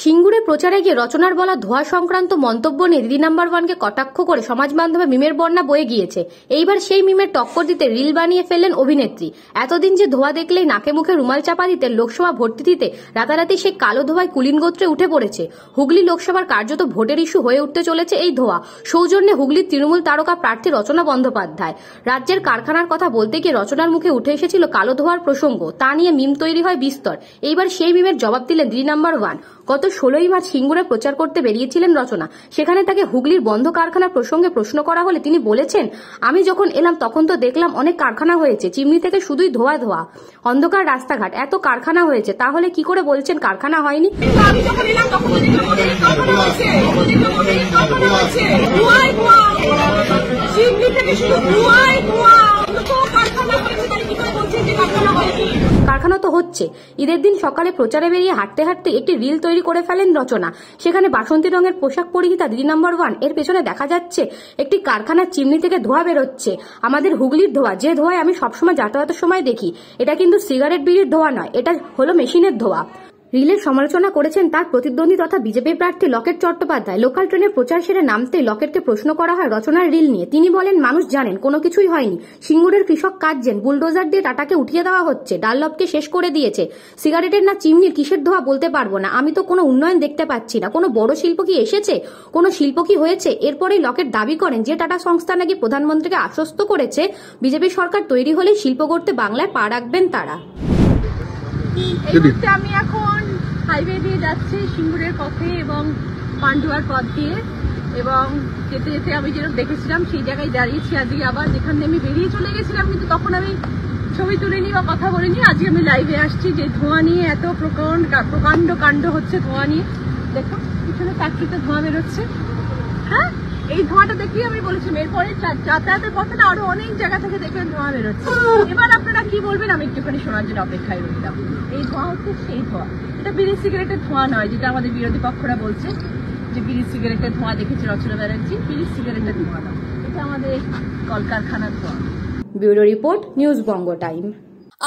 সিঙ্গুরে প্রচারে গিয়ে রচনার বলা ধোঁয়া সংক্রান্ত মন্তব্য নিয়ে দিদি নাম্বার ওয়ানকে কটাক্ষ করে সমাজ মাধ্যমে মিমের বন্যা বয়ে গিয়েছে। এইবার সেই মিমের টক্কর দিতে রিল বানিয়ে ফেললেন অভিনেত্রী। এতদিন যে ধোঁয়া দেখলেই নাকে মুখে রুমাল চাপা দিতেন, লোকসভা ভর্তি দিতে রাতারাতি সেই কালো ধোঁয়ায় কুলীন গোত্রে উঠে পড়েছে। হুগলি লোকসভার কার্যত ভোটের ইস্যু হয়ে উঠতে চলেছে এই ধোঁয়া। সৌজন্যে হুগলির তৃণমূল তারকা প্রার্থী রচনা বন্দ্যোপাধ্যায়। রাজ্যের কারখানার কথা বলতে গিয়ে রচনার মুখে উঠে এসেছিল কালো ধোঁয়ার প্রসঙ্গ। তা নিয়ে মিম তৈরি হয় বিস্তর। এইবার সেই মিমের জবাব দিলেন দিদি নাম্বার ওয়ান। গত 16ই মার্চ সিঙ্গুরে প্রচার করতে বেরিয়েছিলেন রচনা। সেখানে তাকে হুগলির বন্ধ কারখানা প্রসঙ্গে প্রশ্ন করা হলে তিনি বলেছেন, আমি যখন এলাম তখন তো দেখলাম অনেক কারখানা হয়েছে, চিমনি থেকে শুধুই ধোঁয়া ধোঁয়া, অন্ধকার রাস্তাঘাট, এত কারখানা হয়েছে, তাহলে কি করে বলছেন কারখানা হয়নি? কারখানা তো হচ্ছে। ঈদের দিন সকালে প্রচারে বেরিয়ে হাঁটতে হাঁটতে একটি রিল তৈরি করে ফেলেন রচনা। সেখানে বাসন্তী রঙের পোশাক পরিহিতা দিদি নাম্বার ওয়ান এর পেছনে দেখা যাচ্ছে একটি কারখানার চিমনি থেকে ধোঁয়া বেরোচ্ছে। আমাদের হুগলির ধোঁয়া, যে ধোঁয়ায় আমি সবসময় যাতায়াতের সময় দেখি। এটা কিন্তু সিগারেট বিড়ির ধোঁয়া নয়, এটা হলো মেশিনের ধোঁয়া। রিলের সমালোচনা করেছেন তার প্রতিদ্বন্দ্বী তথা বিজেপি প্রার্থী লকেট চট্টোপাধ্যায়। লোকাল ট্রেনের প্রচার সেরে নামতেই লকেটকে প্রশ্ন করা হয় রচনার রিল নিয়ে। তিনি বলেন, মানুষ জানেন কোনো কিছুই হয়নি। সিঙ্গুরের কৃষক কাঁদছেন, বুলডোজার দিয়ে টাটাকে উঠিয়ে দেওয়া হচ্ছে, ডানলপকে শেষ করে দিয়েছে। সিগারেটের না চিমনির কিসের ধোঁয়া বলতে পারবো না। আমি তো কোনো উন্নয়ন দেখতে পাচ্ছি না। কোনো বড় শিল্প কি এসেছে? কোনো শিল্প কি হয়েছে? এরপরেই লকেট দাবি করেন যে টাটা সংস্থা নাকি প্রধানমন্ত্রীকে আশ্বস্ত করেছে বিজেপি সরকার তৈরি হলেই শিল্প করতে বাংলায় পা রাখবেন তারা। আমি এখন হাইওয়ে দিয়ে যাচ্ছি সিঙ্গুরের পথে এবং পান্ডুয়ার পথ দিয়ে, এবং যেতে যেতে আমি যেরকম দেখেছিলাম সেই জায়গায় দাঁড়িয়েছি আজকে আবার, যেখানে আমি বেরিয়ে চলে গেছিলাম কিন্তু তখন আমি ছবি তুলিনি বা কথা বলিনি। আজকে আমি লাইভে আসছি যে ধোঁয়া নিয়ে এত প্রকাণ্ড কাণ্ড হচ্ছে ধোঁয়া নিয়ে। দেখো পিছনে ফ্যাক্টরিতে ধোঁয়া বেরোচ্ছে। হ্যাঁ, এই ধোঁয়াটা দেখেই আমি বলেছিলাম এরপরে যাতায়াতের পথে না আরো অনেক জায়গা থেকে দেখবেন ধোঁয়া বেরোচ্ছে। এবার আপনারা কি বলবেন আমি একটুখানি শোনার জন্য অপেক্ষায় রইলাম। এই ধোঁয়া হচ্ছে সেই ধোঁয়া, এটা বিড়ি সিগারেটের ধোঁয়া নয়, যেটা আমাদের বিরোধী পক্ষরা বলছে যে বিড়ি সিগারেটের ধোঁয়া দেখেছে রচনা ব্যানার্জি। বিড়ি সিগারেটের ধোঁয়া নয়, এটা আমাদের কলকারখানার ধোঁয়া। ব্যুরো রিপোর্ট, নিউজ বঙ্গ টাইম।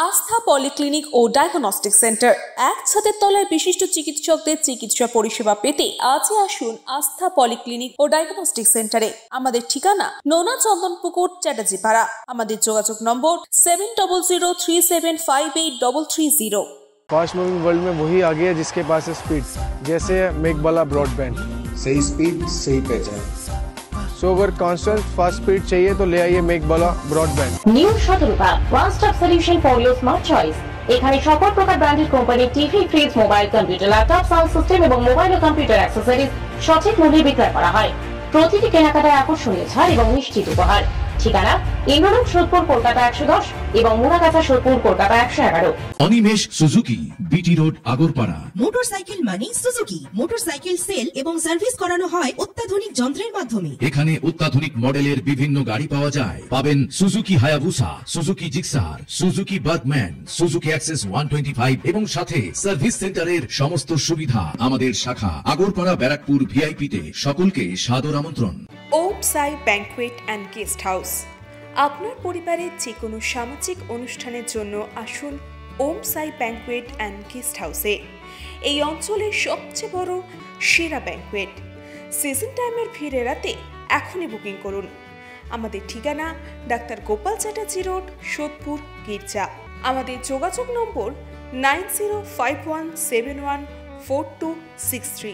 আস্থা পলিক্লিনিক ও ডায়াগনস্টিক সেন্টার, এক ছাদের তলায় বিশিষ্ট চিকিৎসকদের চিকিৎসা পরিষেবা পেতে আজই আসুন আস্থা পলিক্লিনিক ও ডায়াগনস্টিক সেন্টারে। আমাদের ঠিকানা নোনা চন্দনপুকুর, চ্যাটার্জিপাড়া। আমাদের যোগাযোগ নম্বর 7003758330। फास्ट मूविंग वर्ल्ड में वही आगे है जिसके पास है स्पीड, जैसे मेघबाला ब्रॉडबैंड। सही स्पीड सही पहचान। सो अगर कांस्टेंट फास्ट स्पीड चाहिए तो ले आइए Meghbala broadband. New Shatarupa one stop solution for your smart choice. এখানে সকল প্রকার ব্র্যান্ডেড কোম্পানির TV, fridge, mobile, computer, laptop, sound system এবং মোবাইল ও কম্পিউটার অ্যাক্সেসরিজ সঠিক মূল্যে বিক্রয় করা হয়। প্রতিটি কেনাকাটায় আকর্ষণীয় ছাড় এবং নিশ্চিত উপহার। ঠিকানা ইন্দ্রনগর, সোদপুর, কলকাতা 110 এবং Muragachha, Sodepur, Kolkata 111। Animesh Suzuki, BT road, Agarpara. Motorcycle মানে সুজুকি। মোটরসাইকেল সেল এবং সার্ভিস করানো হয় অত্যাধুনিক যন্ত্রের মাধ্যমে। এখানে অত্যাধুনিক মডেলের বিভিন্ন গাড়ি পাওয়া যায়। পাবেন Suzuki Hayabusa, Suzuki Gixxer, Suzuki Bergman, Suzuki access 125 এবং সাথে সার্ভিস সেন্টারের সমস্ত সুবিধা। আমাদের শাখা আগরপাড়া, ব্যারাকপুর ভিআইপি তে। সকলকে সাদর আমন্ত্রণ। ওম সাই ব্যাংকুয়েট অ্যান্ড গেস্ট হাউস। আপনার পরিবারের যে কোনো সামাজিক অনুষ্ঠানের জন্য আসুন ওম সাই ব্যাংকুয়েট অ্যান্ড গেস্ট হাউসে। এই অঞ্চলের সবচেয়ে বড় সেরা ব্যাংকুয়েট। সিজন টাইমের ভিড় এড়াতে এখনই বুকিং করুন। আমাদের ঠিকানা ডাক্তার গোপাল চ্যাটার্জি রোড, সোদপুর, গির্জা। আমাদের যোগাযোগ নম্বর 9051714263।